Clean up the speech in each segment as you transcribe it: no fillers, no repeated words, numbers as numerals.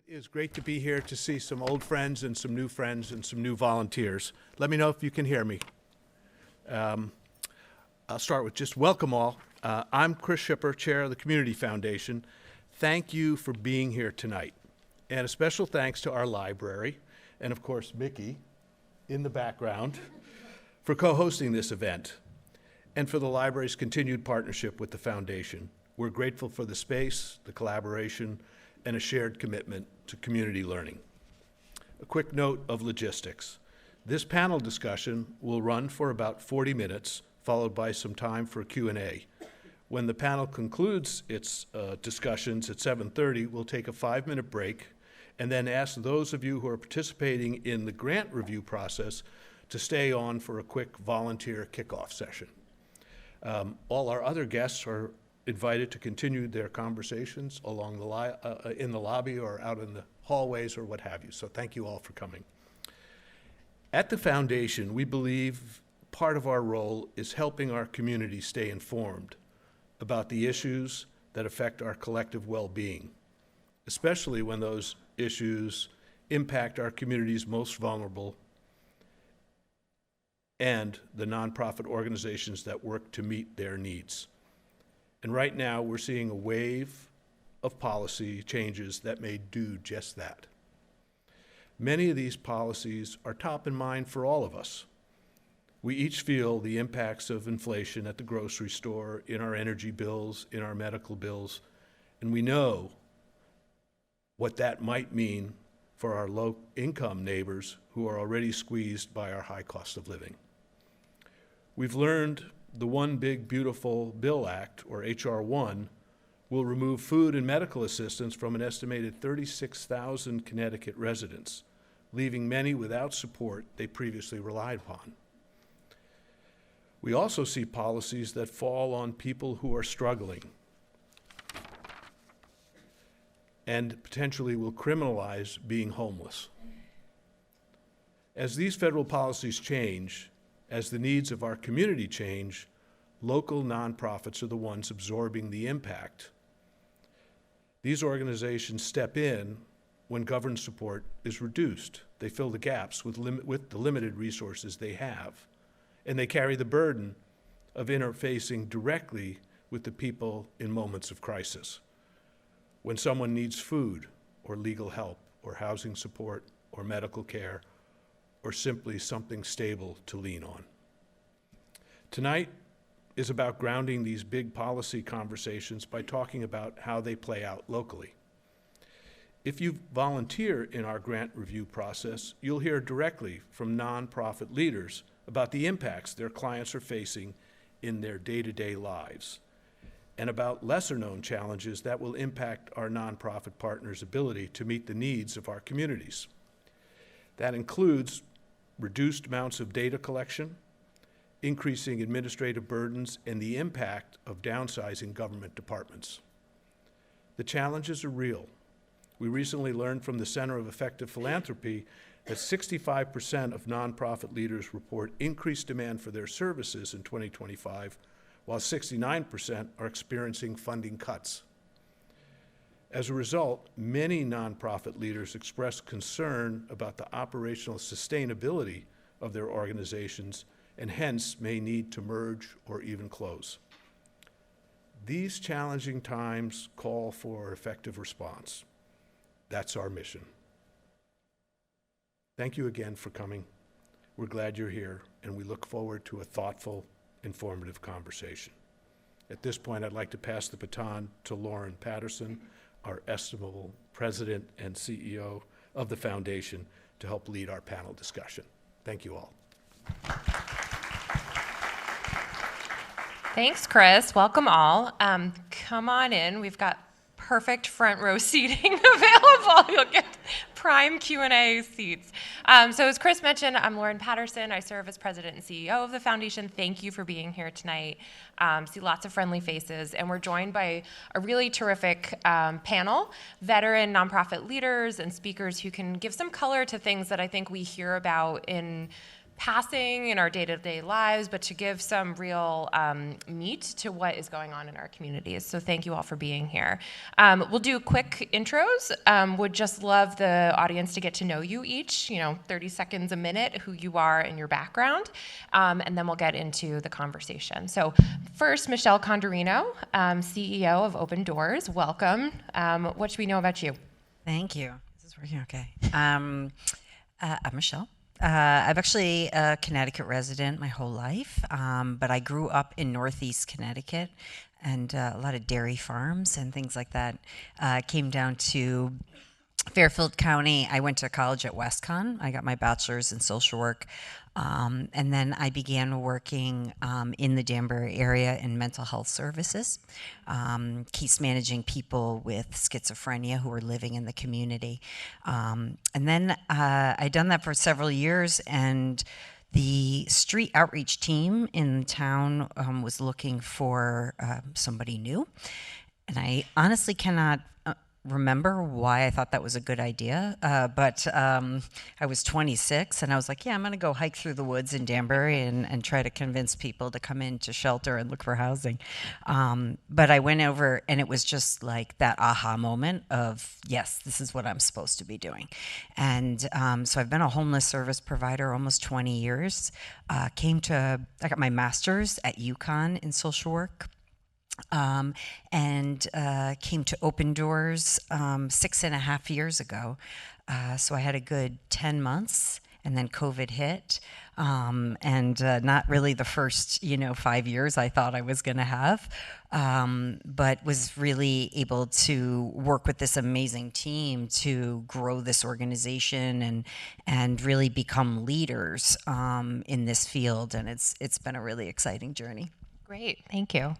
is great to be here to see some old friends and some new volunteers. Let me know if you can hear me. I'll start with just welcome all. I'm Chris Shipper, Chair of the Community Foundation. Thank you for being here tonight. And a special thanks to our library, and of course Mickey in the background, for co-hosting this event, and for the library's continued partnership with the Foundation. We're grateful for the space, the collaboration, and a shared commitment to community learning. A quick note of logistics. This panel discussion will run for about 40 minutes, followed by some time for a Q&A. When the panel concludes its discussions at 7:30, we'll take a 5-minute break and then ask those of you who are participating in the grant review process to stay on for a quick volunteer kickoff session. All our other guests are invited to continue their conversations along in the lobby or out in the hallways or what have you. So thank you all for coming. At the Foundation, we believe part of our role is helping our community stay informed about the issues that affect our collective well-being, especially when those issues impact our community's most vulnerable and the nonprofit organizations that work to meet their needs. And right now, we're seeing a wave of policy changes that may do just that. Many of these policies are top in mind for all of us. We each feel the impacts of inflation at the grocery store, in our energy bills, in our medical bills, and we know what that might mean for our low-income neighbors who are already squeezed by our high cost of living. We've learned the One Big Beautiful Bill Act, or H.R. 1, will remove food and medical assistance from an estimated 36,000 Connecticut residents, leaving many without support they previously relied upon. We also see policies that fall on people who are struggling and potentially will criminalize being homeless. As these federal policies change, as the needs of our community change, local nonprofits are the ones absorbing the impact. These organizations step in when government support is reduced. They fill the gaps with the limited resources they have, and they carry the burden of interfacing directly with the people in moments of crisis. When someone needs food, or legal help, or housing support, or medical care, or simply something stable to lean on. Tonight is about grounding these big policy conversations by talking about how they play out locally. If you volunteer in our grant review process, you'll hear directly from nonprofit leaders about the impacts their clients are facing in their day-to-day lives, and about lesser-known challenges that will impact our nonprofit partners' ability to meet the needs of our communities. That includes reduced amounts of data collection, increasing administrative burdens, and the impact of downsizing government departments. The challenges are real. We recently learned from the Center of Effective Philanthropy that 65% of nonprofit leaders report increased demand for their services in 2025, while 69% are experiencing funding cuts. As a result, many nonprofit leaders express concern about the operational sustainability of their organizations and hence may need to merge or even close. These challenging times call for effective response. That's our mission. Thank you again for coming. We're glad you're here, and we look forward to a thoughtful, informative conversation. At this point, I'd like to pass the baton to Lauren Patterson, our estimable President and CEO of the Foundation, to help lead our panel discussion. Thank you all. Thanks, Chris. Welcome all. Come on in. We've got perfect front row seating available. You'll get prime Q&A seats. So as Chris mentioned, I'm Lauren Patterson. I serve as President and CEO of the Foundation. Thank you for being here tonight. See lots of friendly faces, and we're joined by a really terrific panel, veteran nonprofit leaders and speakers who can give some color to things that I think we hear about in passing in our day-to-day lives, but to give some real meat to what is going on in our communities. So thank you all for being here. We'll do quick intros. Would just love the audience to get to know you each, 30 seconds a minute, who you are and your background, and then we'll get into the conversation. So first, Michelle Conderino, CEO of Open Doors. Welcome. What should we know about you? Thank you. This is working okay. I'm Michelle. I'm actually a Connecticut resident my whole life, but I grew up in Northeast Connecticut and a lot of dairy farms and things like that. Came down to Fairfield County. I went to college at WestCon. I got my bachelor's in social work. And then I began working in the Danbury area in mental health services, case managing people with schizophrenia who were living in the community. And then I'd done that for several years, and the street outreach team in town was looking for somebody new. And I honestly cannot remember why I thought that was a good idea, but I was 26 and I was like, yeah, I'm gonna go hike through the woods in Danbury and try to convince people to come into shelter and look for housing. But I went over and it was just like that aha moment of, yes, this is what I'm supposed to be doing. And so I've been a homeless service provider almost 20 years. I got my master's at UConn in social work. And came to Open Doors 6.5 years ago. So I had a good 10 months, and then COVID hit. And not really the first, 5 years I thought I was going to have, but was really able to work with this amazing team to grow this organization and really become leaders in this field. And it's been a really exciting journey. Great, thank you.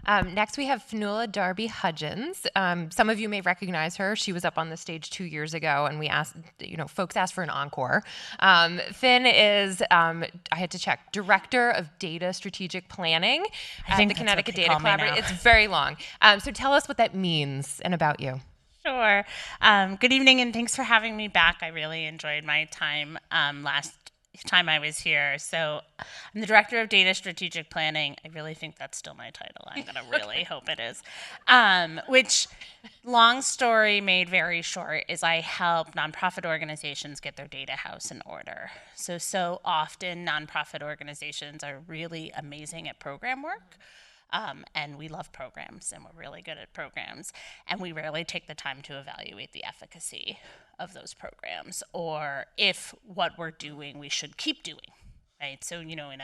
Next, we have Fionnuala Darby-Hudgen. Some of you may recognize her. She was up on the stage 2 years ago, and we asked, folks asked for an encore. Finn is, I had to check, Director of Data Strategic Planning at the Connecticut Data Collaborative. It's very long. So tell us what that means and about you. Sure. Good evening, and thanks for having me back. I really enjoyed my time last time I was here. So I'm the Director of Data Strategic Planning. I really think that's still my title. I'm going to really hope it is. Which, long story made very short, is I help nonprofit organizations get their data house in order. So often nonprofit organizations are really amazing at program work. And we love programs, and we're really good at programs, and we rarely take the time to evaluate the efficacy of those programs, or if what we're doing we should keep doing, right? So in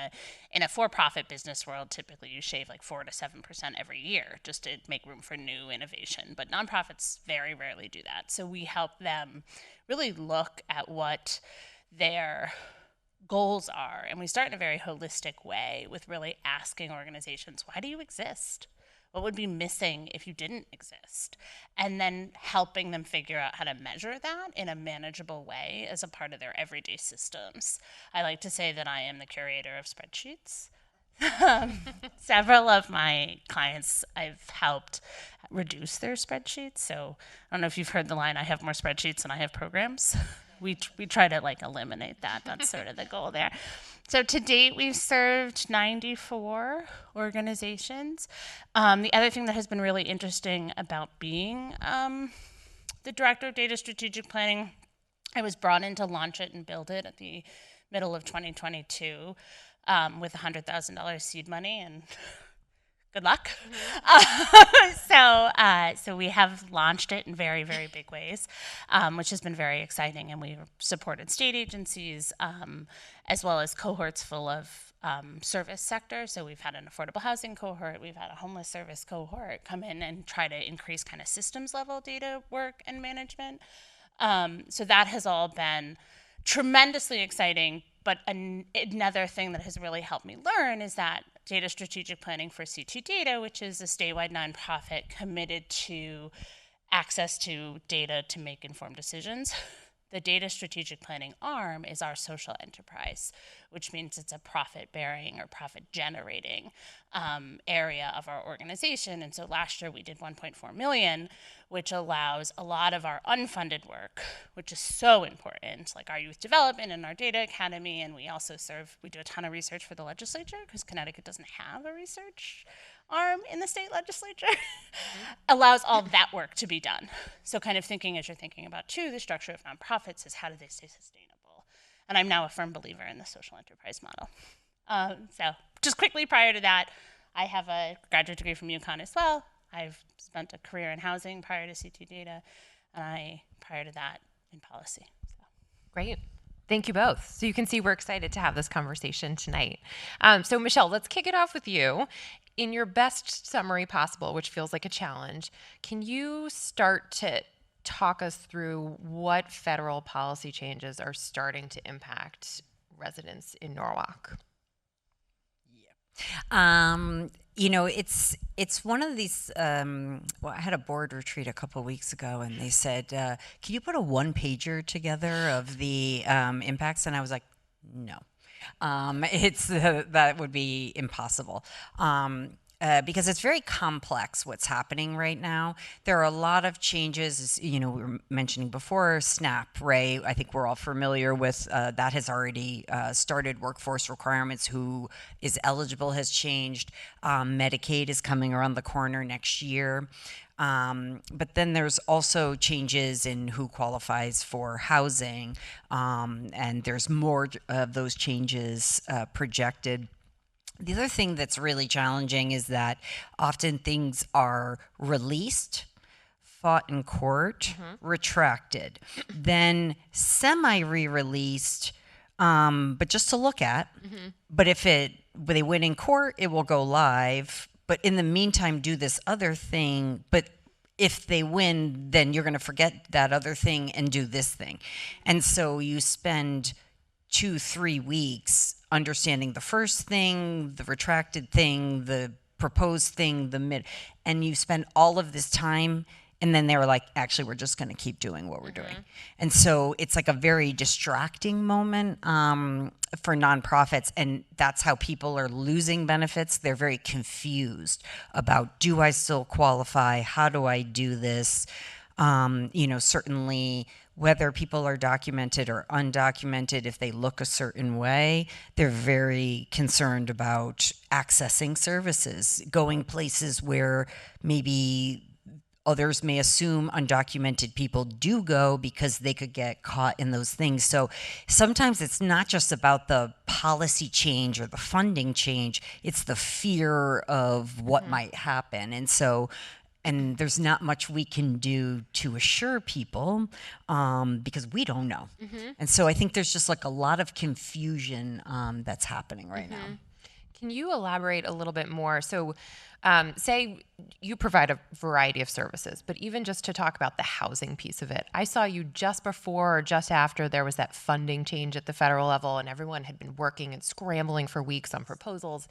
a for-profit business world, typically you shave like 4 to 7% every year just to make room for new innovation, but nonprofits very rarely do that. So we help them really look at what their goals are, and we start in a very holistic way with really asking organizations, why do you exist? What would be missing if you didn't exist? And then helping them figure out how to measure that in a manageable way as a part of their everyday systems. I like to say that I am the curator of spreadsheets. Several of my clients I've helped reduce their spreadsheets. So I don't know if you've heard the line, I have more spreadsheets than I have programs. We try to eliminate that. That's sort of the goal there. So to date, we've served 94 organizations. The other thing that has been really interesting about being the Director of Data Strategic Planning, I was brought in to launch it and build it at the middle of 2022 with $100,000 seed money, and good luck. So we have launched it in very, very big ways, which has been very exciting. And we've supported state agencies as well as cohorts full of service sector. So we've had an affordable housing cohort, we've had a homeless service cohort come in and try to increase kind of systems level data work and management. So that has all been tremendously exciting. But another thing that has really helped me learn is that Data Strategic Planning for C2 Data, which is a statewide nonprofit committed to access to data to make informed decisions, The data strategic planning arm is our social enterprise, which means it's a profit-bearing or profit-generating area of our organization. And so last year we did 1.4 million, which allows a lot of our unfunded work, which is so important, like our youth development and our data academy. And we also we do a ton of research for the legislature because Connecticut doesn't have a research arm in the state legislature, allows all that work to be done. So kind of thinking as you're thinking about, too, the structure of nonprofits is how do they stay sustainable? And I'm now a firm believer in the social enterprise model. So just quickly prior to that, I have a graduate degree from UConn as well. I've spent a career in housing prior to CT data, and prior to that in policy. So. Great. Thank you both. So you can see we're excited to have this conversation tonight. So Michelle, let's kick it off with you. In your best summary possible, which feels like a challenge, can you start to talk us through what federal policy changes are starting to impact residents in Norwalk? You know, it's one of these. Well, I had a board retreat a couple of weeks ago, and they said, "Can you put a one-pager together of the impacts?" And I was like, "No." That would be impossible. Because it's very complex what's happening right now. There are a lot of changes, we were mentioning before, SNAP, right? I think we're all familiar with that has already started. Workforce requirements, who is eligible has changed. Medicaid is coming around the corner next year. But then there's also changes in who qualifies for housing, and there's more of those changes projected. The other thing that's really challenging is that often things are released, fought in court, retracted, then semi-re-released, but just to look at. But if they win in court, it will go live. But in the meantime, do this other thing. But if they win, then you're going to forget that other thing and do this thing. And so you spend 2-3 weeks understanding the first thing, the retracted thing, the proposed thing, and you spend all of this time, and then they were like, actually, we're just going to keep doing what we're doing. And so it's like a very distracting moment for nonprofits, and that's how people are losing benefits. They're very confused about, do I still qualify? How do I do this? Certainly whether people are documented or undocumented, if they look a certain way, they're very concerned about accessing services, going places where maybe others may assume undocumented people do go because they could get caught in those things. So sometimes it's not just about the policy change or the funding change, it's the fear of what might happen. And there's not much we can do to assure people because we don't know. And so I think there's just like a lot of confusion that's happening right now. Can you elaborate a little bit more? So say you provide a variety of services, but even just to talk about the housing piece of it, I saw you just before or just after there was that funding change at the federal level, and everyone had been working and scrambling for weeks on proposals,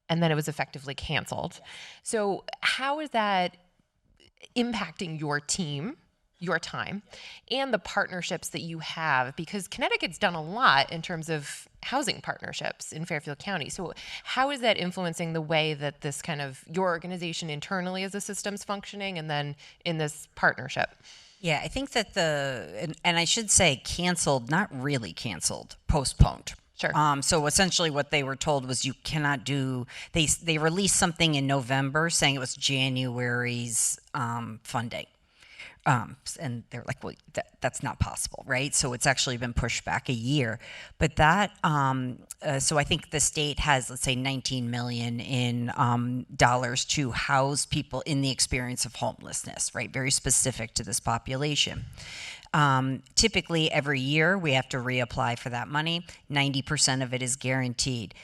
and then it was effectively canceled. So how is that impacting your team, your time, and the partnerships that you have? Because Connecticut's done a lot in terms of housing partnerships in Fairfield County. So how is that influencing the way that this kind of your organization internally as a system's functioning, and then in this partnership? Yeah, I think that and I should say canceled, not really canceled, postponed. Sure. So essentially what they were told was you cannot do, they released something in November saying it was January's funding. And they're like, well, that's not possible, right? So it's actually been pushed back a year. But that, so I think the state has, let's say, $19 million in dollars to house people in the experience of homelessness, right? Very specific to this population. Typically, every year we have to reapply for that money. 90% of it is guaranteed.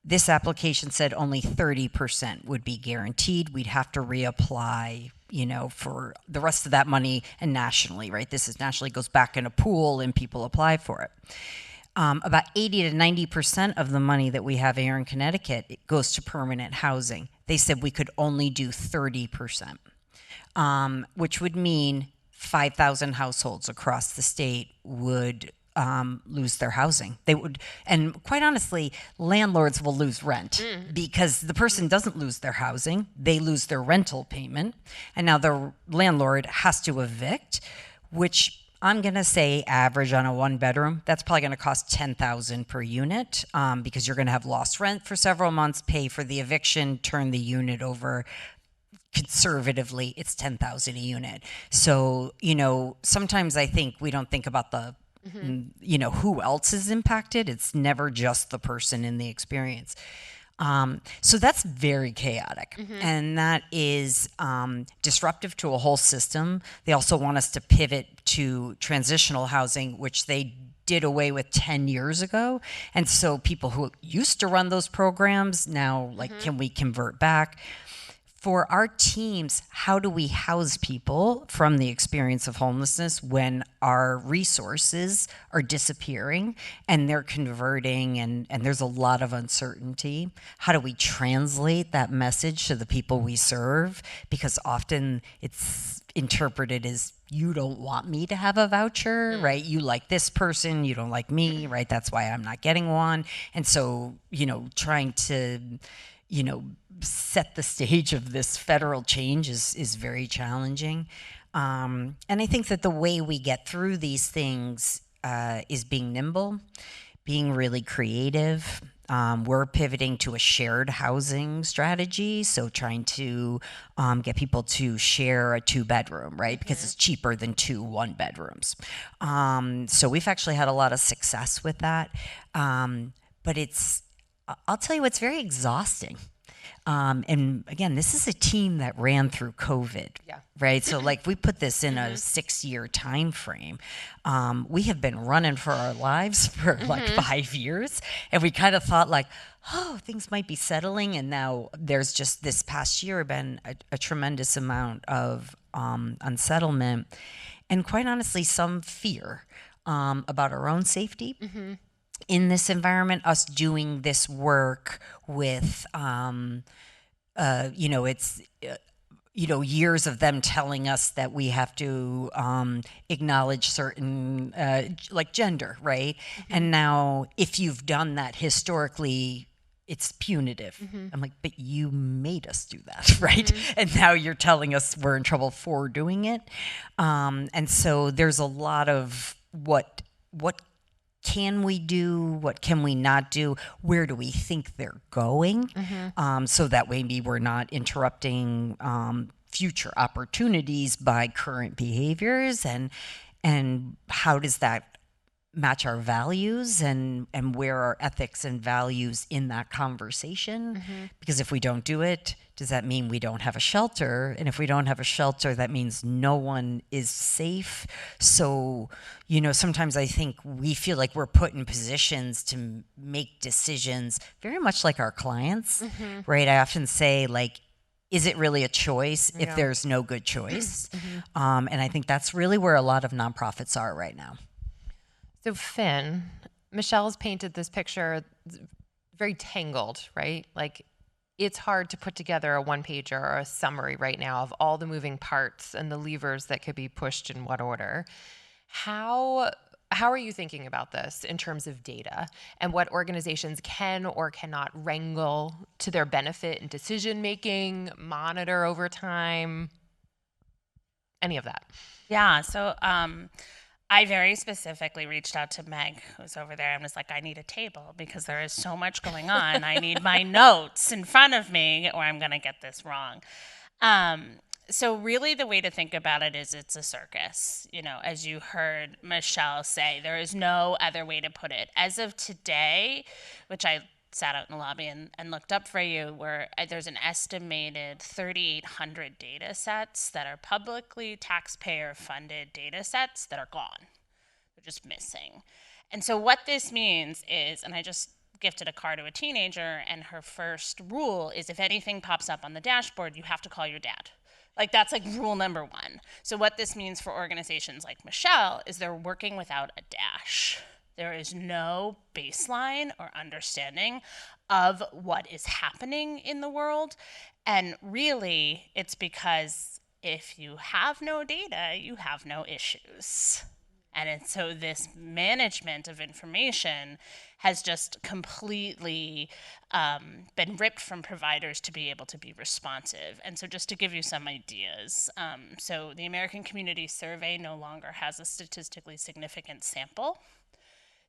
This application said only 30% would be guaranteed. We'd have to reapply, for the rest of that money, and nationally, right? This is nationally, goes back in a pool and people apply for it. About 80 to 90% of the money that we have here in Connecticut, it goes to permanent housing. They said we could only do 30%, which would mean 5,000 households across the state would lose their housing. They would, and quite honestly, landlords will lose rent because the person doesn't lose their housing, they lose their rental payment, and now the landlord has to evict, which I'm going to say average on a 1-bedroom, that's probably going to cost $10,000 per unit because you're going to have lost rent for several months, pay for the eviction, turn the unit over. Conservatively, it's $10,000 a unit. So, sometimes I think we don't think about the who else is impacted. It's never just the person in the experience. So that's very chaotic. And that is disruptive to a whole system. They also want us to pivot to transitional housing, which they did away with 10 years ago. And so people who used to run those programs now, can we convert back? For our teams, how do we house people from the experience of homelessness when our resources are disappearing and they're converting and there's a lot of uncertainty? How do we translate that message to the people we serve? Because often it's interpreted as, you don't want me to have a voucher, right? You like this person, you don't like me, right? That's why I'm not getting one. And so, trying to, set the stage of this federal change is very challenging. And I think that the way we get through these things is being nimble, being really creative. We're pivoting to a shared housing strategy, so trying to get people to share a 2-bedroom, right? Because it's cheaper than 2 1-bedrooms. So we've actually had a lot of success with that. But I'll tell you, it's very exhausting. And again, this is a team that ran through COVID, right? So we put this in a 6-year time frame. We have been running for our lives for 5 years. And we kind of thought things might be settling. And now there's just this past year been a tremendous amount of unsettlement and quite honestly, some fear about our own safety. In this environment, us doing this work with, it's, years of them telling us that we have to acknowledge certain, gender, right? And now, if you've done that historically, it's punitive. I'm like, but you made us do that, right? And now you're telling us we're in trouble for doing it. And so there's a lot of what can we do? What can we not do? Where do we think they're going? So that maybe we're not interrupting future opportunities by current behaviors, and how does that match our values, and where are ethics and values in that conversation? Because if we don't do it, does that mean we don't have a shelter? And if we don't have a shelter, that means no one is safe. So, sometimes I think we feel like we're put in positions to make decisions very much like our clients, right? I often say, is it really a choice if there's no good choice? And I think that's really where a lot of nonprofits are right now. So Finn, Michelle's painted this picture very tangled, right? It's hard to put together a 1-pager or a summary right now of all the moving parts and the levers that could be pushed in what order. How are you thinking about this in terms of data and what organizations can or cannot wrangle to their benefit in decision making, monitor over time, any of that? Yeah, so I very specifically reached out to Meg, who's over there, and was like, I need a table because there is so much going on. I need my notes in front of me or I'm going to get this wrong. So really the way to think about it is it's a circus. As you heard Michelle say, there is no other way to put it. As of today, which I sat out in the lobby and looked up for you, where there's an estimated 3,800 data sets that are publicly taxpayer-funded data sets that are gone. They're just missing. And so what this means is, and I just gifted a car to a teenager, and her first rule is if anything pops up on the dashboard, you have to call your dad. That's rule number 1. So what this means for organizations like Michelle is they're working without a dash. There is no baseline or understanding of what is happening in the world. And really, it's because if you have no data, you have no issues. So this management of information has just completely been ripped from providers to be able to be responsive. And so just to give you some ideas, so the American Community Survey no longer has a statistically significant sample.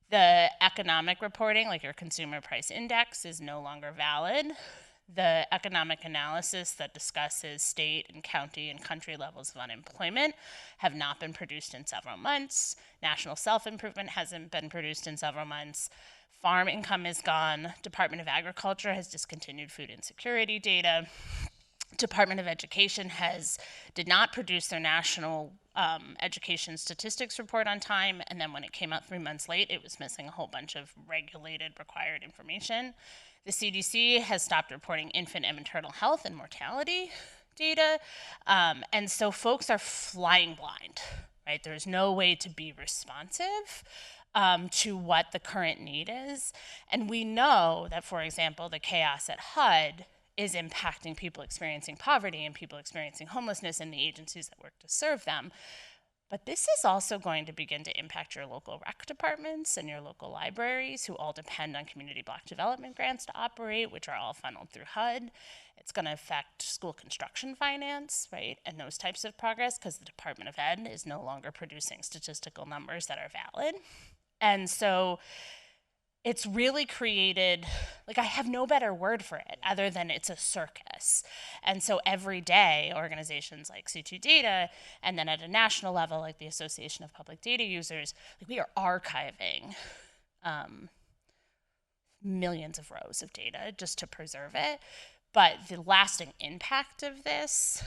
The economic reporting, like your consumer price index, is no longer valid. The economic analysis that discusses state and county and country levels of unemployment have not been produced in several months. National self-improvement hasn't been produced in several months. Farm income is gone. Department of Agriculture has discontinued food insecurity data. Department of Education did not produce their national education statistics report on time, and then when it came out 3 months late, it was missing a whole bunch of regulated required information. The CDC has stopped reporting infant and maternal health and mortality data, and so folks are flying blind, right? There's no way to be responsive to what the current need is, and we know that, for example, the chaos at HUD is impacting people experiencing poverty and people experiencing homelessness and the agencies that work to serve them. But this is also going to begin to impact your local rec departments and your local libraries, who all depend on community block development grants to operate, which are all funneled through HUD. It's going to affect school construction finance, right, and those types of progress, because the Department of Ed is no longer producing statistical numbers that are valid. And so it's really created, like, I have no better word for it other than it's a circus. And so every day, organizations like C2 Data, and then at a national level, like the Association of Public Data Users, like, we are archiving millions of rows of data just to preserve it. But the lasting impact of this,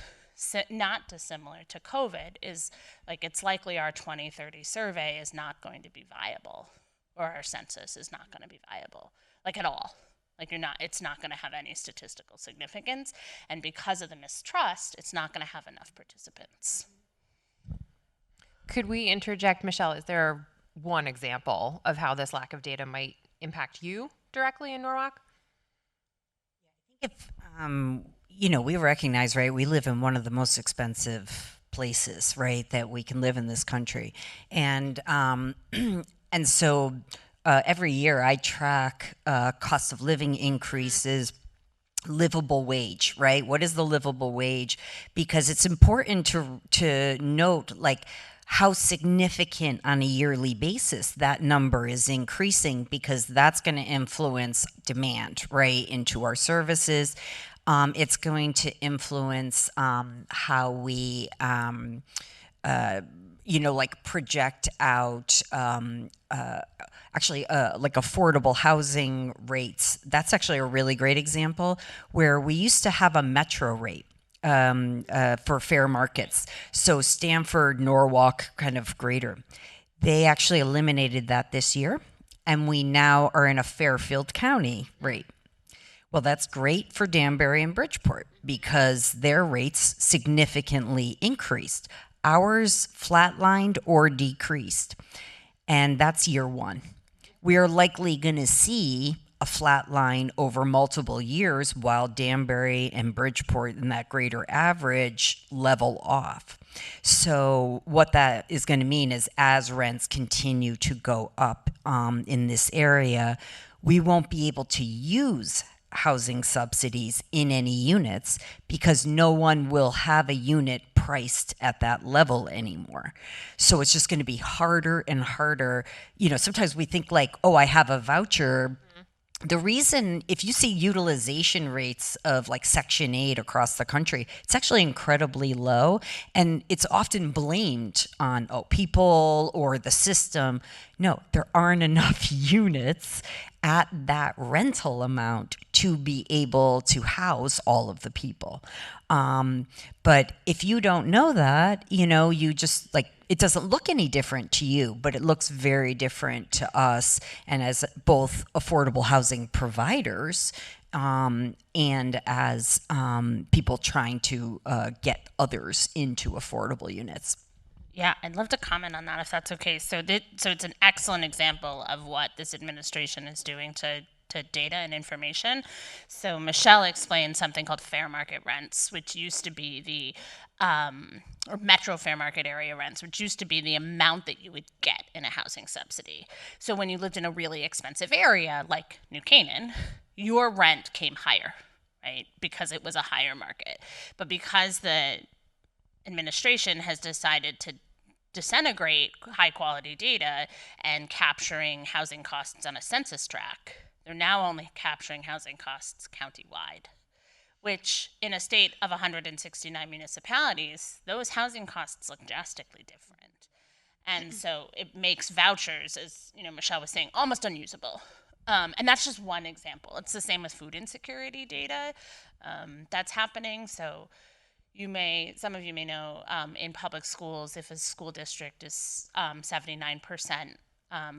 not dissimilar to COVID, is like, it's likely our 2030 survey is not going to be viable, or our census is not going to be viable, like, at all. Like, it's not going to have any statistical significance, and because of the mistrust, it's not going to have enough participants. Could we interject, Michelle? Is there one example of how this lack of data might impact you directly in Norwalk? If we recognize, right, we live in one of the most expensive places, right, that we can live in this country, and so every year I track cost of living increases, livable wage, right? What is the livable wage? Because it's important to note, like, how significant on a yearly basis that number is increasing, because that's going to influence demand, right, into our services. It's going to influence how we project out like affordable housing rates. That's actually a really great example, where we used to have a metro rate for fair markets. So Stamford, Norwalk, kind of greater. They actually eliminated that this year, and we now are in a Fairfield County rate. Well, that's great for Danbury and Bridgeport, because their rates significantly increased. Ours flatlined or decreased, and that's year one. We are likely going to see a flat line over multiple years, while Danbury and Bridgeport and that greater average level off. So what that is going to mean is, as rents continue to go up in this area, we won't be able to use housing subsidies in any units, because no one will have a unit priced at that level anymore. So it's just going to be harder and harder. Sometimes we think, like, oh, I have a voucher. The reason, if you see utilization rates of like Section 8 across the country, it's actually incredibly low, and it's often blamed on people or the system. No, there aren't enough units at that rental amount to be able to house all of the people. But if you don't know that, you just, like, it doesn't look any different to you, but it looks very different to us, and as both affordable housing providers and as people trying to get others into affordable units. Yeah, I'd love to comment on that, if that's okay. So it's an excellent example of what this administration is doing to to data and information. So Michelle explained something called fair market rents, which used to be the or metro fair market area rents, which used to be the amount that you would get in a housing subsidy. So when you lived in a really expensive area like New Canaan, your rent came higher, right? Because it was a higher market. But because the administration has decided to disintegrate high quality data and capturing housing costs on a census tract, they're now only capturing housing costs countywide, which in a state of 169 municipalities, those housing costs look drastically different. And so it makes vouchers, as Michelle was saying, almost unusable. And that's just one example. It's the same with food insecurity data that's happening. So some of you may know, in public schools, if a school district is 79%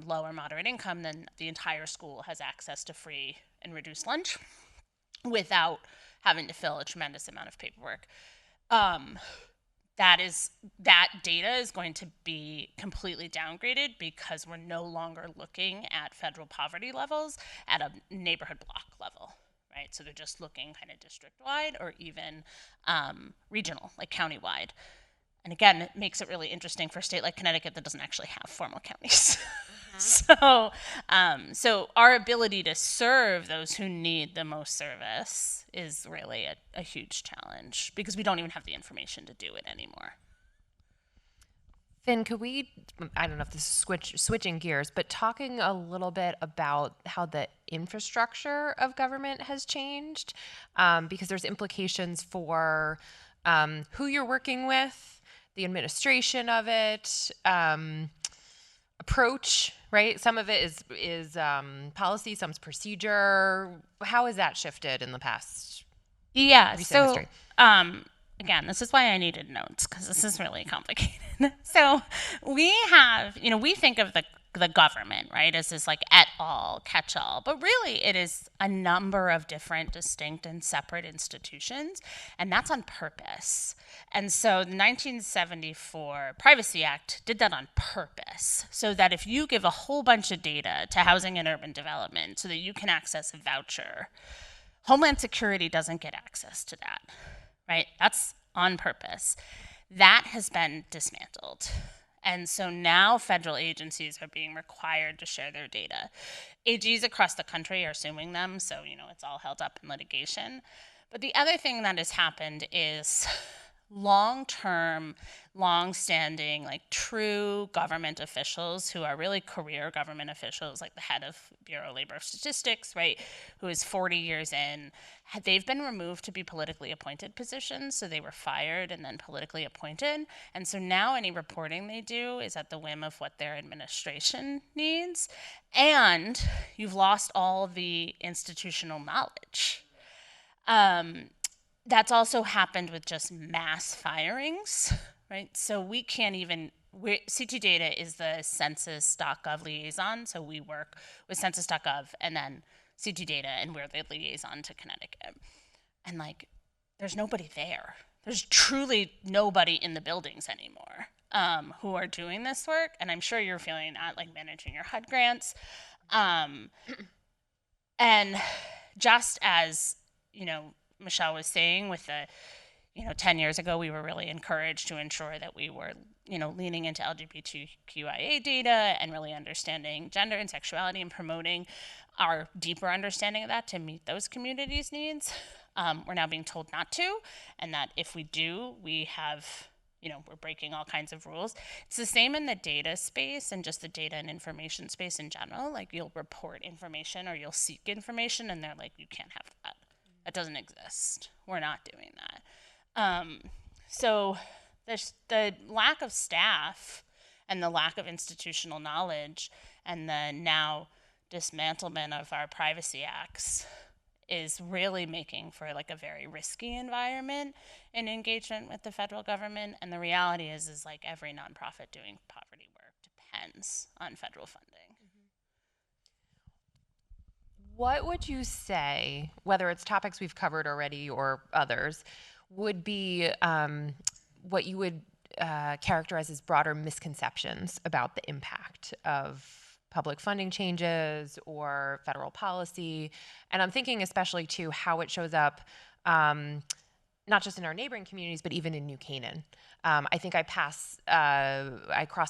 low or moderate income, then the entire school has access to free and reduced lunch without having to fill a tremendous amount of paperwork. That data is going to be completely downgraded because we're no longer looking at federal poverty levels at a neighborhood block level, right? So they're just looking kind of district-wide or even regional, like county-wide. And again, it makes it really interesting for a state like Connecticut that doesn't actually have formal counties. So our ability to serve those who need the most service is really a huge challenge because we don't even have the information to do it anymore. Finn, could we, I don't know if this is switching gears, but talking a little bit about how the infrastructure of government has changed, because there's implications for who you're working with, the administration of it, approach, right? Some of it is policy, some's procedure. How has that shifted in the past? Yeah, recent so history? Again, this is why I needed notes because this is really complicated. So we have, we think of the government, right, as this like et al, catch-all, but really it is a number of different distinct and separate institutions, and that's on purpose. And so the 1974 Privacy Act did that on purpose, so that if you give a whole bunch of data to Housing and Urban Development so that you can access a voucher, Homeland Security doesn't get access to that, right? That's on purpose. That has been dismantled. And so now federal agencies are being required to share their data. AGs across the country are suing them, so it's all held up in litigation. But the other thing that has happened is long-term, long-standing, like true government officials who are really career government officials, like the head of Bureau of Labor Statistics, right, who is 40 years in, they've been removed to be politically appointed positions, so they were fired and then politically appointed. And so now any reporting they do is at the whim of what their administration needs. And you've lost all the institutional knowledge. That's also happened with just mass firings, right? So we can't even, CT Data is the census.gov liaison, so we work with census.gov and then CT Data, and we're the liaison to Connecticut. And there's nobody there. There's truly nobody in the buildings anymore who are doing this work, and I'm sure you're feeling that, like managing your HUD grants. And just as, Michelle was saying with the, 10 years ago, we were really encouraged to ensure that we were, leaning into LGBTQIA data and really understanding gender and sexuality and promoting our deeper understanding of that to meet those communities' needs. We're now being told not to, and that if we do, we have, we're breaking all kinds of rules. It's the same in the data space and just the data and information space in general. Like you'll report information or you'll seek information and they're like, you can't have that. That doesn't exist. We're not doing that. So there's the lack of staff and the lack of institutional knowledge and the now dismantlement of our privacy acts is really making for a very risky environment in engagement with the federal government. And the reality is every nonprofit doing poverty work depends on federal funding. What would you say, whether it's topics we've covered already or others, would be what you would characterize as broader misconceptions about the impact of public funding changes or federal policy. And I'm thinking especially too how it shows up not just in our neighboring communities, but even in New Canaan. I think I cross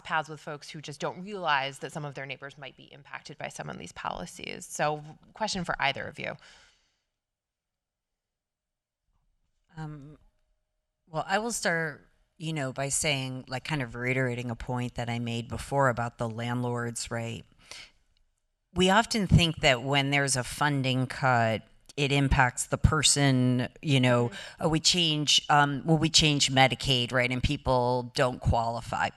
paths with folks who just don't realize that some of their neighbors might be impacted by some of these policies. So question for either of you. Well, I will start, by saying, like, kind of reiterating a point that I made before about the landlords, right? We often think that when there's a funding cut, it impacts the person, we change Medicaid, right? And people don't qualify.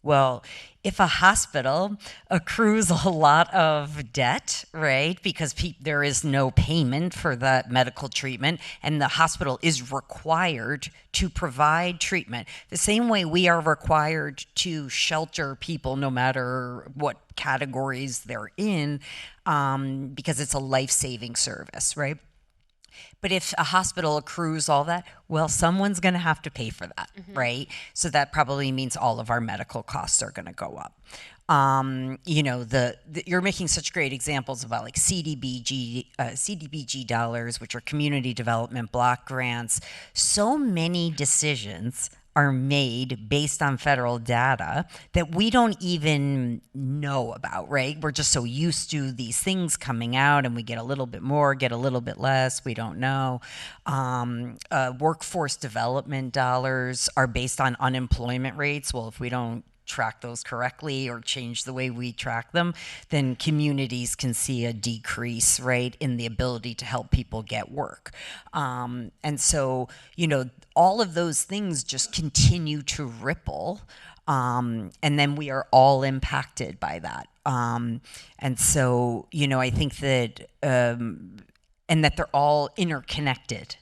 Well, if a hospital accrues a lot of debt, right, because there is no payment for that medical treatment, and the hospital is required to provide treatment, the same way we are required to shelter people no matter what categories they're in, because it's a life-saving service, right? But if a hospital accrues all that, well, someone's going to have to pay for that, right? So that probably means all of our medical costs are going to go up. You're making such great examples about like CDBG dollars, which are community development block grants. So many decisions are made based on federal data that we don't even know about, right? We're just so used to these things coming out and we get a little bit more, get a little bit less, we don't know. Workforce development dollars are based on unemployment rates. Well, if we don't track those correctly or change the way we track them, then communities can see a decrease, right, in the ability to help people get work. And so, all of those things just continue to ripple, and then we are all impacted by that. And so, I think that, and that they're all interconnected,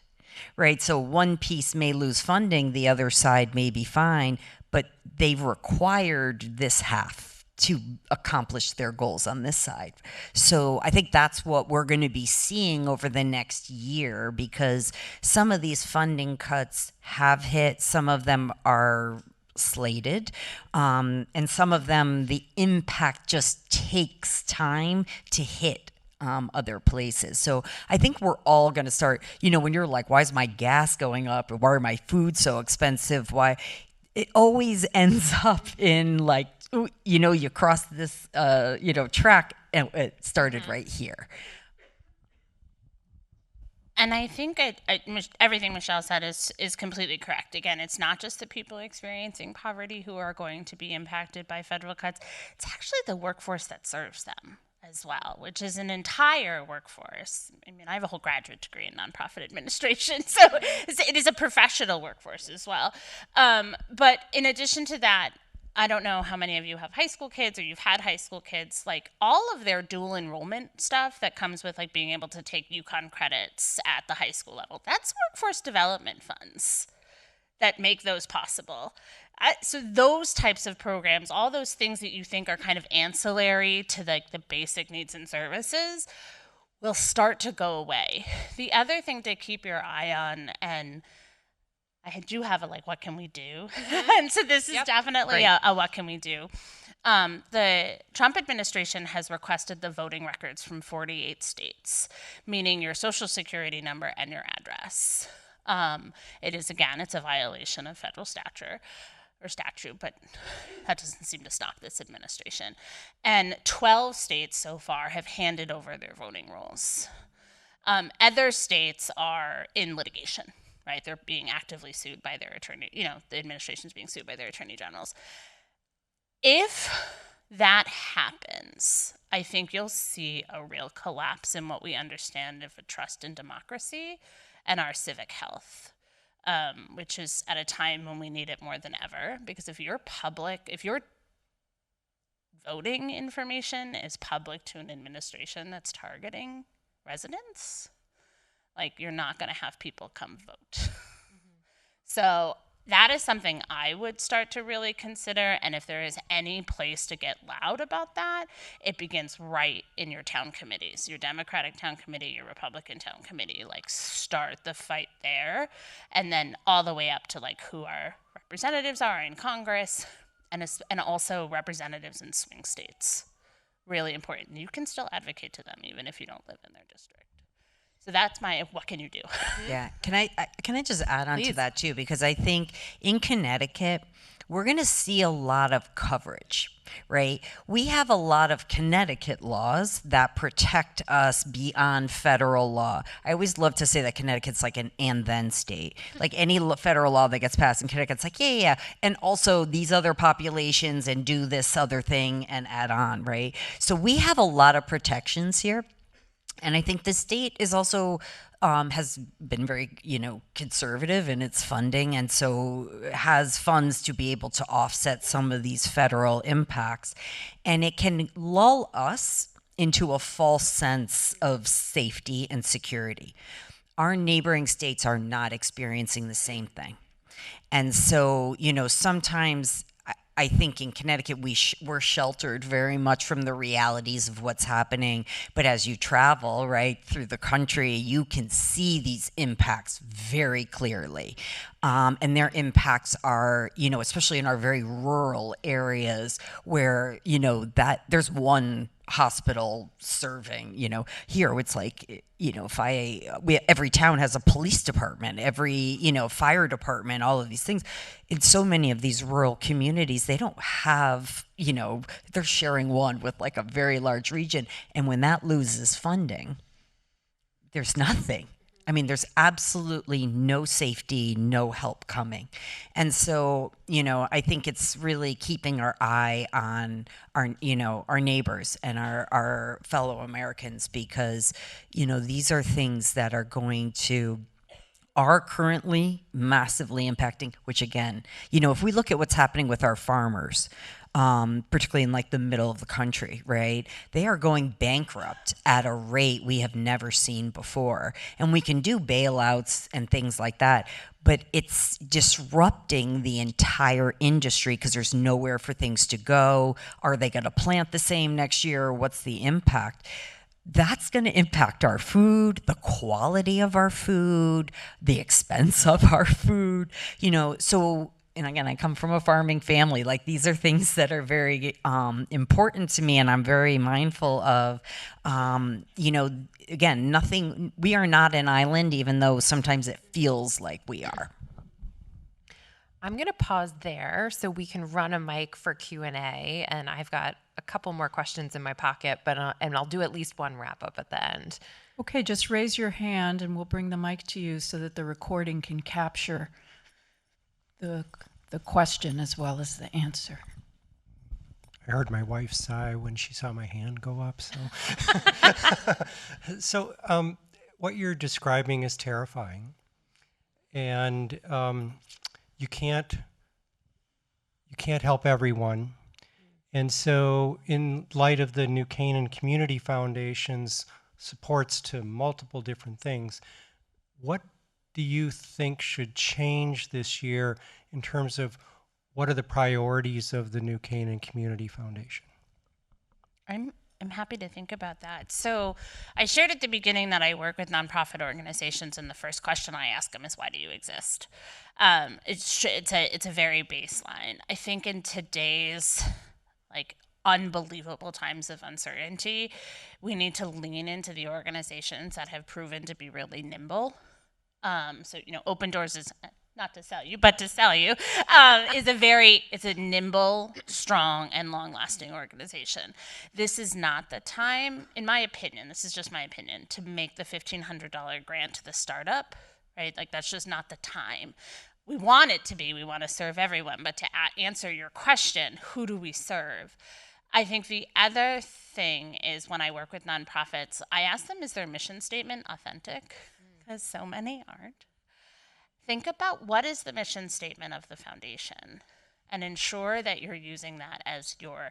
right? So one piece may lose funding, the other side may be fine, but they've required this half to accomplish their goals on this side. So I think that's what we're going to be seeing over the next year, because some of these funding cuts have hit, some of them are slated, and some of them, the impact just takes time to hit other places. So I think we're all going to start, when you're like, why is my gas going up? Or why are my food so expensive? Why? It always ends up in like, you cross this, track, and it started right here. And I think everything Michelle said is completely correct. Again, it's not just the people experiencing poverty who are going to be impacted by federal cuts. It's actually the workforce that serves them as well, which is an entire workforce. I mean, I have a whole graduate degree in nonprofit administration, so it is a professional workforce as well. But in addition to that, I don't know how many of you have high school kids or you've had high school kids, like all of their dual enrollment stuff that comes with like being able to take UConn credits at the high school level, that's workforce development funds that make those possible. So those types of programs, all those things that you think are kind of ancillary to like the basic needs and services, will start to go away. The other thing to keep your eye on, and I do have a like, what can we do? And so this is definitely a what can we do? The Trump administration has requested the voting records from 48 states, meaning your social security number and your address. It's a violation of federal statute, but that doesn't seem to stop this administration. And 12 states so far have handed over their voting rolls. Other states are in litigation, right? They're being actively sued by their attorney, the administration's being sued by their attorney generals. If that happens, I think you'll see a real collapse in what we understand of a trust in democracy and our civic health. Which is at a time when we need it more than ever, because if your voting information is public to an administration that's targeting residents, like you're not going to have people come vote. So that is something I would start to really consider. And if there is any place to get loud about that, it begins right in your town committees, your Democratic town committee, your Republican town committee. Like start the fight there, and then all the way up to like who our representatives are in Congress, and also representatives in swing states really important. You can still advocate to them even if you don't live in their district. So that's my what can you do? Yeah. Can I just add on to Please. that too? Because I think in Connecticut, we're going to see a lot of coverage, right? We have a lot of Connecticut laws that protect us beyond federal law. I always love to say that Connecticut's like an and then state. Like any federal law that gets passed in Connecticut's like, yeah, yeah, yeah. And also these other populations and do this other thing and add on, right? So we have a lot of protections here. And I think the state is also has been very, conservative in its funding, and so has funds to be able to offset some of these federal impacts. And it can lull us into a false sense of safety and security. Our neighboring states are not experiencing the same thing. And so, sometimes I think in Connecticut, we're sheltered very much from the realities of what's happening. But as you travel, right, through the country, you can see these impacts very clearly. And their impacts are, especially in our very rural areas where, that there's one hospital serving, here it's like, every town has a police department, every, fire department, all of these things. In so many of these rural communities, they don't have, they're sharing one with like a very large region. And when that loses funding, there's nothing. I mean, there's absolutely no safety, no help coming. And so, I think it's really keeping our eye on our neighbors and our fellow Americans, because, these are things that are currently massively impacting, which again, if we look at what's happening with our farmers, particularly in like the middle of the country, right? They are going bankrupt at a rate we have never seen before. And we can do bailouts and things like that, but it's disrupting the entire industry because there's nowhere for things to go. Are they going to plant the same next year? What's the impact? That's going to impact our food, the quality of our food, the expense of our food, so. And again, I come from a farming family. Like, these are things that are very important to me, and I'm very mindful of. Again, we are not an island, even though sometimes it feels like we are. I'm going to pause there so we can run a mic for Q&A, and I've got a couple more questions in my pocket, and I'll do at least one wrap up at the end. Okay, just raise your hand and we'll bring the mic to you so that the recording can capture the question as well as the answer. I heard my wife sigh when she saw my hand go up. So, what you're describing is terrifying, and you can't help everyone. And so, in light of the new Canaan Community Foundation's supports to multiple different things, what do you think should change this year in terms of what are the priorities of the new Canaan Community Foundation? I'm happy to think about that. So I shared at the beginning that I work with nonprofit organizations, and the first question I ask them is, why do you exist? It's a very baseline. I think in today's unbelievable times of uncertainty, we need to lean into the organizations that have proven to be really nimble. So, Open Doors is not to sell you, but to sell you, it's a nimble, strong, and long-lasting organization. This is not the time, in my opinion, this is just my opinion, to make the $1,500 grant to the startup, right? Like, that's just not the time. We want it to be, we want to serve everyone, but to answer your question, who do we serve? I think the other thing is, when I work with nonprofits, I ask them, is their mission statement authentic? Because so many aren't. Think about, what is the mission statement of the foundation, and ensure that you're using that as your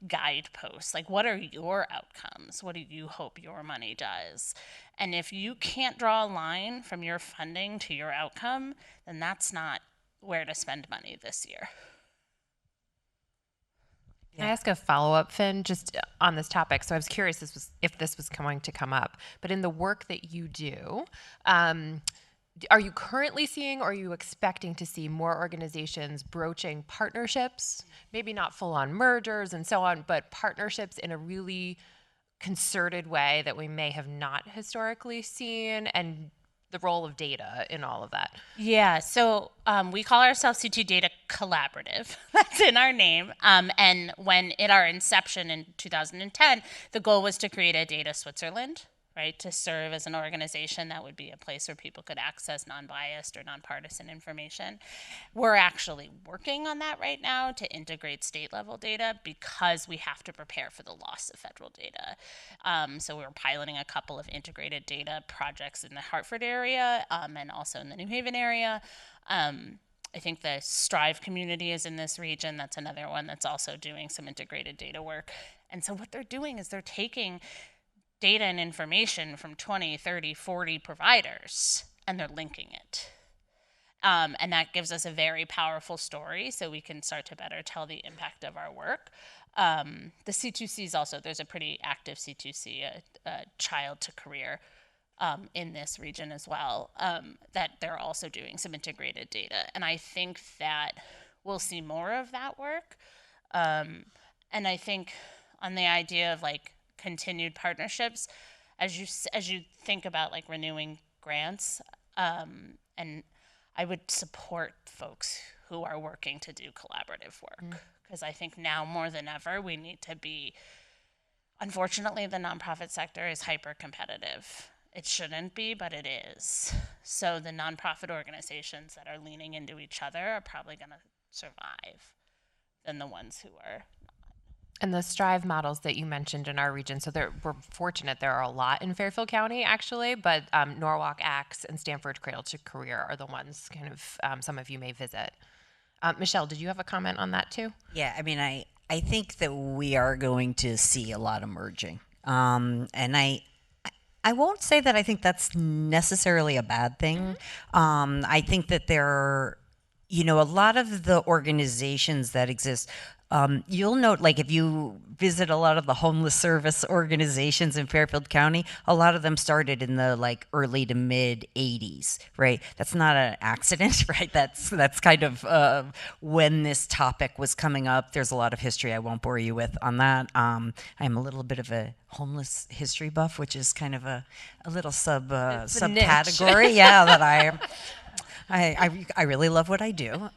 guidepost. What are your outcomes? What do you hope your money does? And if you can't draw a line from your funding to your outcome, then that's not where to spend money this year. Can I ask a follow-up, Finn, just on this topic? So I was curious if this was going to come up, but in the work that you do, are you currently seeing, or are you expecting to see more organizations broaching partnerships? Maybe not full-on mergers and so on, but partnerships in a really concerted way that we may have not historically seen, and the role of data in all of that. Yeah, so we call ourselves C2 Data Collaborative. That's in our name. And when at our inception in 2010, the goal was to create a data Switzerland, right, to serve as an organization that would be a place where people could access non-biased or nonpartisan information. We're actually working on that right now to integrate state-level data because we have to prepare for the loss of federal data. So we're piloting a couple of integrated data projects in the Hartford area and also in the New Haven area. I think the Strive community is in this region. That's another one that's also doing some integrated data work. And so what they're doing is they're taking data and information from 20, 30, 40 providers, and they're linking it. And that gives us a very powerful story so we can start to better tell the impact of our work. The C2C is also, there's a pretty active C2C, a child to career in this region as well, that they're also doing some integrated data. And I think that we'll see more of that work. And I think on the idea of like continued partnerships, as you think about like renewing grants, and I would support folks who are working to do collaborative work, because I think now more than ever we need to be, unfortunately the nonprofit sector is hyper competitive. It shouldn't be, but it is. So the nonprofit organizations that are leaning into each other are probably going to survive than the ones who are. And the Strive models that you mentioned in our region, so we're fortunate there are a lot in Fairfield County, actually, but Norwalk Axe and Stanford Cradle to Career are the ones kind of some of you may visit. Michelle, did you have a comment on that too? Yeah, I mean, I think that we are going to see a lot of merging. And I won't say that I think that's necessarily a bad thing. I think that there are, a lot of the organizations that exist, you'll note, like if you visit a lot of the homeless service organizations in Fairfield County, a lot of them started in the like early to mid 80s, right? That's not an accident, right? That's kind of when this topic was coming up. There's a lot of history I won't bore you with on that. I'm a little bit of a homeless history buff, which is kind of a little subcategory, yeah, that I really love what I do.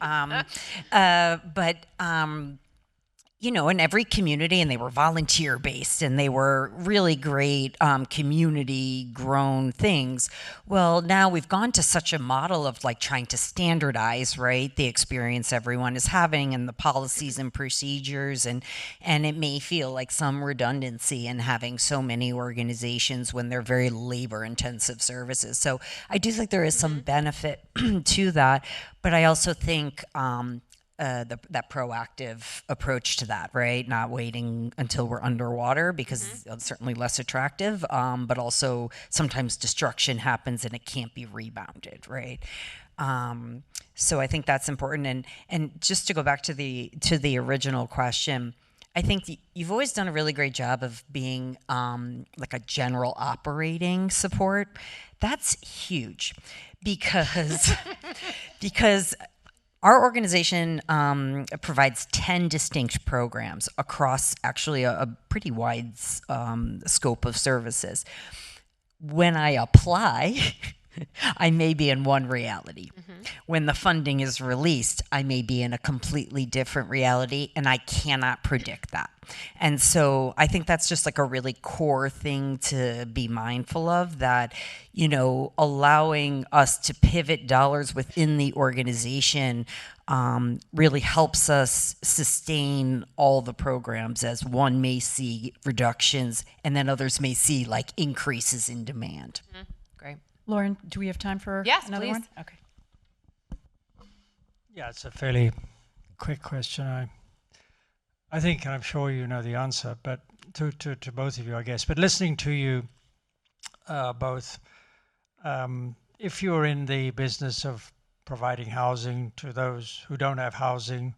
In every community, and they were volunteer based, and they were really great community grown things. Well, now we've gone to such a model of like trying to standardize, right, the experience everyone is having and the policies and procedures, and it may feel like some redundancy in having so many organizations when they're very labor intensive services. So I do think there is some benefit to that, but I also think that proactive approach to that, right? Not waiting until we're underwater, because it's certainly less attractive, but also sometimes destruction happens and it can't be rebounded, right? So I think that's important. And just to go back to the original question, I think you've always done a really great job of being like a general operating support. That's huge because our organization provides 10 distinct programs across actually a pretty wide scope of services. When I apply, I may be in one reality. When the funding is released, I may be in a completely different reality, and I cannot predict that. And so I think that's just like a really core thing to be mindful of, that, allowing us to pivot dollars within the organization really helps us sustain all the programs, as one may see reductions and then others may see like increases in demand. Great. Lauren, do we have time for another one? Okay. Yeah, it's a fairly quick question. I think, and I'm sure you know the answer, but to both of you, I guess. But listening to you both, if you're in the business of providing housing to those who don't have housing,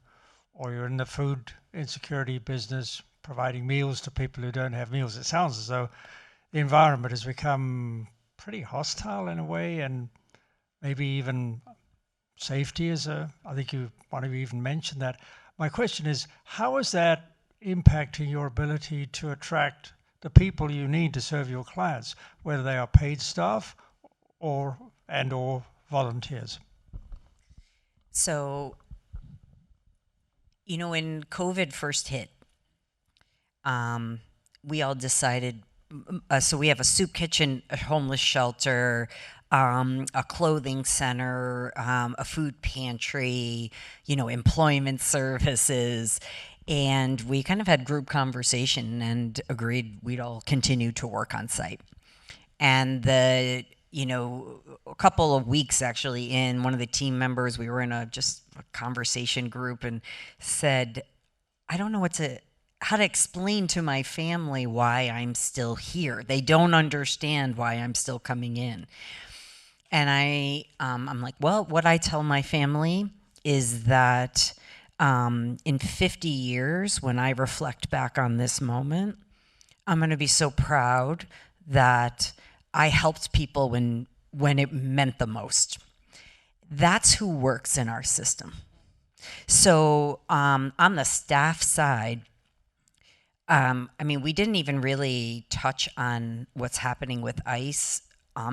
or you're in the food insecurity business, providing meals to people who don't have meals, it sounds as though the environment has become pretty hostile in a way, and maybe even safety I think you might have even mentioned that. My question is, how is that impacting your ability to attract the people you need to serve your clients, whether they are paid staff or volunteers? So, when COVID first hit, we all decided, so we have a soup kitchen, a homeless shelter, a clothing center, a food pantry, employment services. And we kind of had group conversation and agreed we'd all continue to work on site. And a couple of weeks actually in, one of the team members, we were in a conversation group and said, I don't know how to explain to my family why I'm still here. They don't understand why I'm still coming in. And I'm like, well, what I tell my family is that in 50 years, when I reflect back on this moment, I'm going to be so proud that I helped people when it meant the most. That's who works in our system. So on the staff side, we didn't even really touch on what's happening with ICE.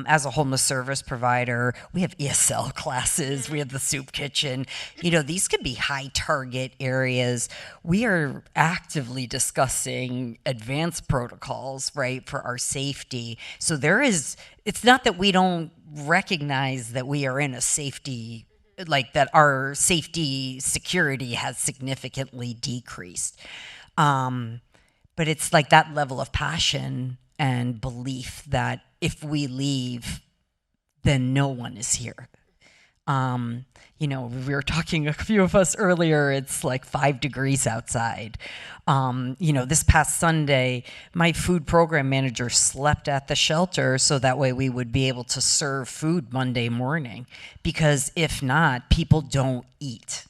As a homeless service provider, we have ESL classes, we have the soup kitchen. These could be high target areas. We are actively discussing advanced protocols, right, for our safety. So it's not that we don't recognize that we are in a safety, like that our safety security has significantly decreased. But it's like that level of passion and belief that if we leave, then no one is here. We were talking, a few of us earlier, it's like 5 degrees outside. This past Sunday, my food program manager slept at the shelter so that way we would be able to serve food Monday morning. Because if not, people don't eat.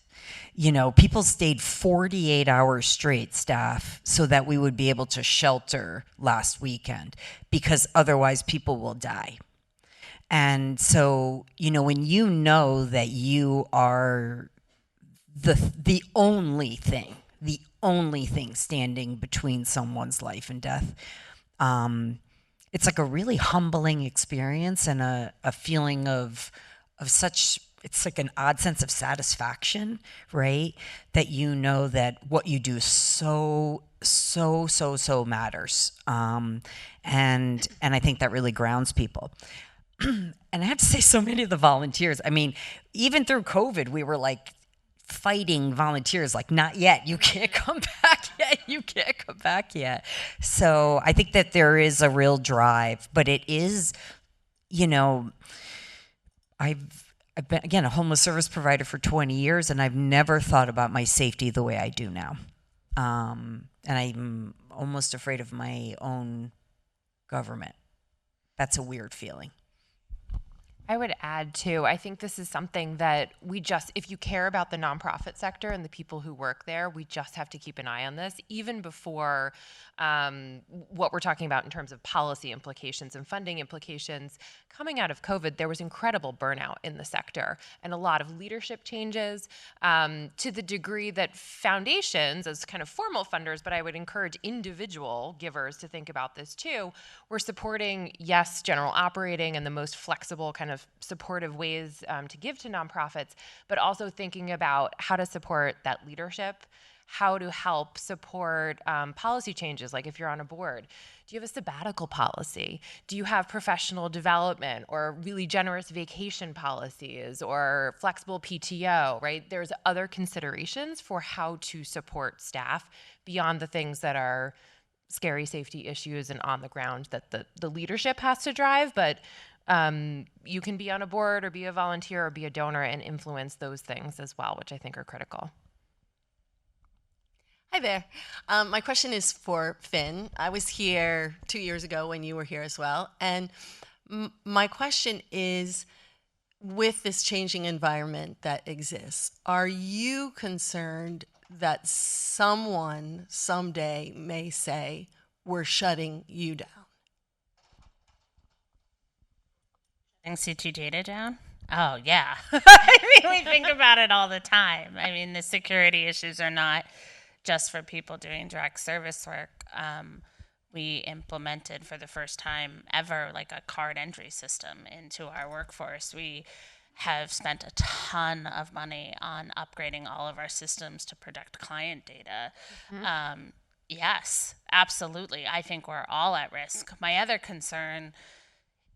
People stayed 48 hours straight, staff, so that we would be able to shelter last weekend, because otherwise people will die. And so, when you know that you are the only thing standing between someone's life and death, it's like a really humbling experience and a feeling of such, it's like an odd sense of satisfaction, right? That that what you do so matters. And I think that really grounds people. And I have to say, so many of the volunteers, even through COVID, we were like fighting volunteers, like, not yet, you can't come back yet, So I think that there is a real drive, but it is, I've been, again, a homeless service provider for 20 years, and I've never thought about my safety the way I do now. And I'm almost afraid of my own government. That's a weird feeling. I would add too, I think this is something that if you care about the nonprofit sector and the people who work there, we just have to keep an eye on this, even before what we're talking about in terms of policy implications and funding implications. Coming out of COVID, there was incredible burnout in the sector and a lot of leadership changes, to the degree that foundations, as kind of formal funders, but I would encourage individual givers to think about this too, we're supporting, yes, general operating and the most flexible kind of supportive ways to give to nonprofits, but also thinking about how to support that leadership, how to help support policy changes. Like if you're on a board, do you have a sabbatical policy? Do you have professional development or really generous vacation policies or flexible PTO, right? There's other considerations for how to support staff beyond the things that are scary safety issues and on the ground that the leadership has to drive, but you can be on a board or be a volunteer or be a donor and influence those things as well, which I think are critical. Hi there. My question is for Finn. I was here 2 years ago when you were here as well. And my question is, with this changing environment that exists, are you concerned that someone someday may say, we're shutting you down? CT data down. Oh, yeah. I mean, we think about it all the time. I mean, the security issues are not just for people doing direct service work. We implemented for the first time ever like a card entry system into our workforce. We have spent a ton of money on upgrading all of our systems to protect client data. Yes, absolutely. I think we're all at risk. My other concern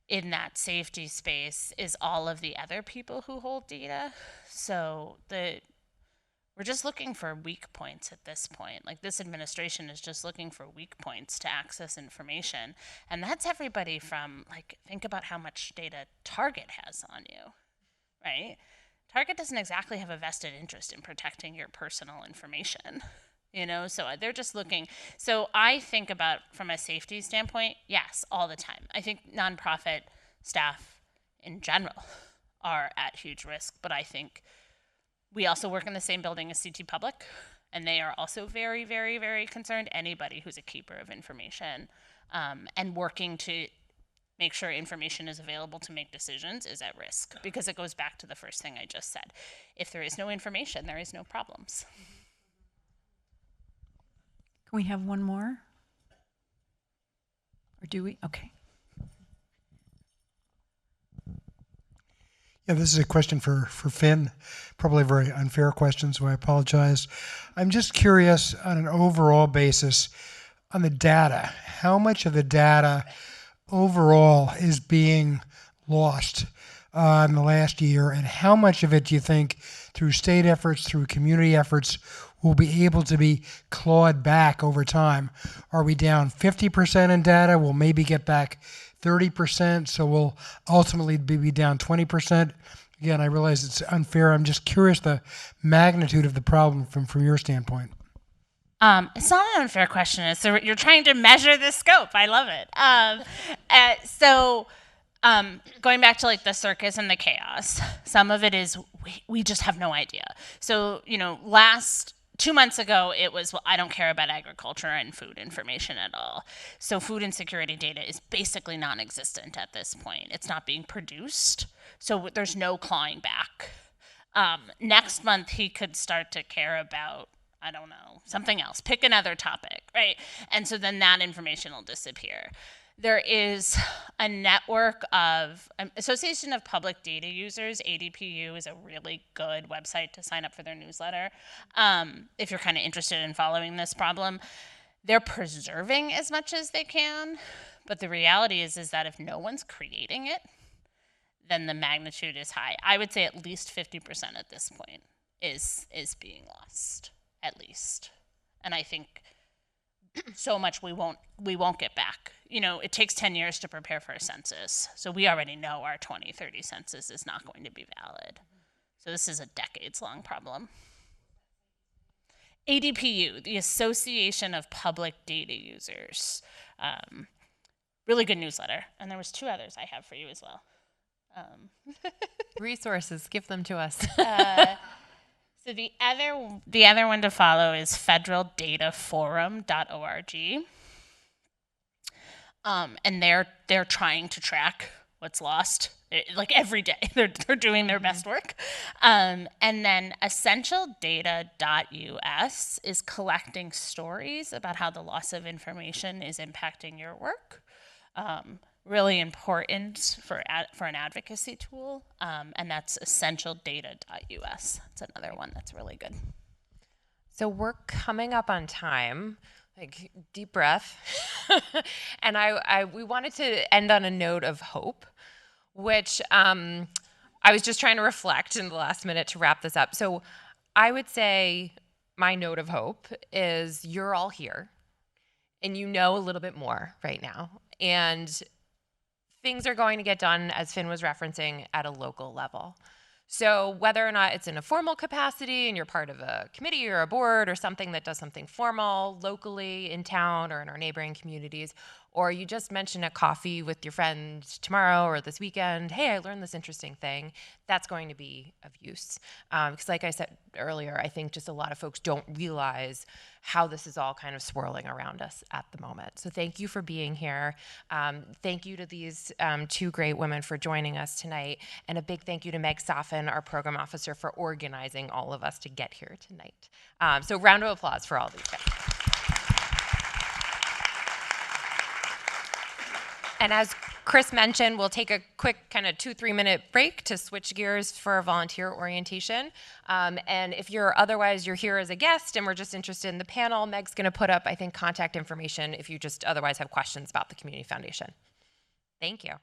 in that safety space is all of the other people who hold data. So we're just looking for weak points at this point. Like, this administration is just looking for weak points to access information. And that's everybody from, like, think about how much data Target has on you, right? Target doesn't exactly have a vested interest in protecting your personal information, you know? So they're just looking. So I think about, from a safety standpoint, yes, all the time. I think nonprofit staff in general are at huge risk, but I think we also work in the same building as CT Public, and they are also very, very, very concerned. Anybody who's a keeper of information and working to make sure information is available to make decisions is at risk, because it goes back to the first thing I just said. If there is no information, there is no problems. Can we have one more? Or do we? Okay. Yeah, this is a question for Finn. Probably a very unfair question, so I apologize. I'm just curious, on an overall basis, on the data, how much of the data overall is being lost in the last year, and how much of it do you think, through state efforts, through community efforts, will be able to be clawed back over time? Are we down 50% in data? We'll maybe get back 30%, so we'll ultimately be down 20%. Again, I realize it's unfair. I'm just curious the magnitude of the problem from your standpoint. It's not an unfair question. So you're trying to measure the scope. I love it. Going back to like the circus and the chaos, some of it is we just have no idea. So, 2 months ago, it was, well, I don't care about agriculture and food information at all. So food insecurity data is basically non-existent at this point. It's not being produced, so there's no clawing back. Next month, he could start to care about, I don't know, something else. Pick another topic, right? And so then that information will disappear. There is a network of Association of Public Data Users. ADPU is a really good website to sign up for their newsletter if you're kind of interested in following this problem. They're preserving as much as they can, but the reality is that if no one's creating it, then the magnitude is high. I would say at least 50% at this point is being lost, at least. And I think so much we won't get back. It takes 10 years to prepare for a census. So we already know our 2030 census is not going to be valid. So this is a decades-long problem. ADPU, the Association of Public Data Users. Really good newsletter. And there was 2 others I have for you as well. Resources, give them to us. So the other one to follow is federaldataforum.org. And they're trying to track what's lost, like every day. They're doing their best work. And then essentialdata.us is collecting stories about how the loss of information is impacting your work. Really important for an advocacy tool, and that's essentialdata.us. It's another one that's really good. So we're coming up on time. Like, deep breath. And we wanted to end on a note of hope, which I was just trying to reflect in the last minute to wrap this up. So I would say my note of hope is you're all here, and you know a little bit more right now. And things are going to get done, as Finn was referencing, at a local level. So whether or not it's in a formal capacity and you're part of a committee or a board or something that does something formal locally in town or in our neighboring communities, or you just mention at coffee with your friends tomorrow or this weekend, hey, I learned this interesting thing, that's going to be of use. Because like I said earlier, I think just a lot of folks don't realize how this is all kind of swirling around us at the moment. So thank you for being here. Thank you to these two great women for joining us tonight. And a big thank you to Meg Saffin, our program officer, for organizing all of us to get here tonight. So round of applause for all these guys. And as Chris mentioned, we'll take a quick kind of 2-3 minute break to switch gears for volunteer orientation. And if you're here as a guest and we're just interested in the panel, Meg's going to put up, I think, contact information if you just otherwise have questions about the Community Foundation. Thank you.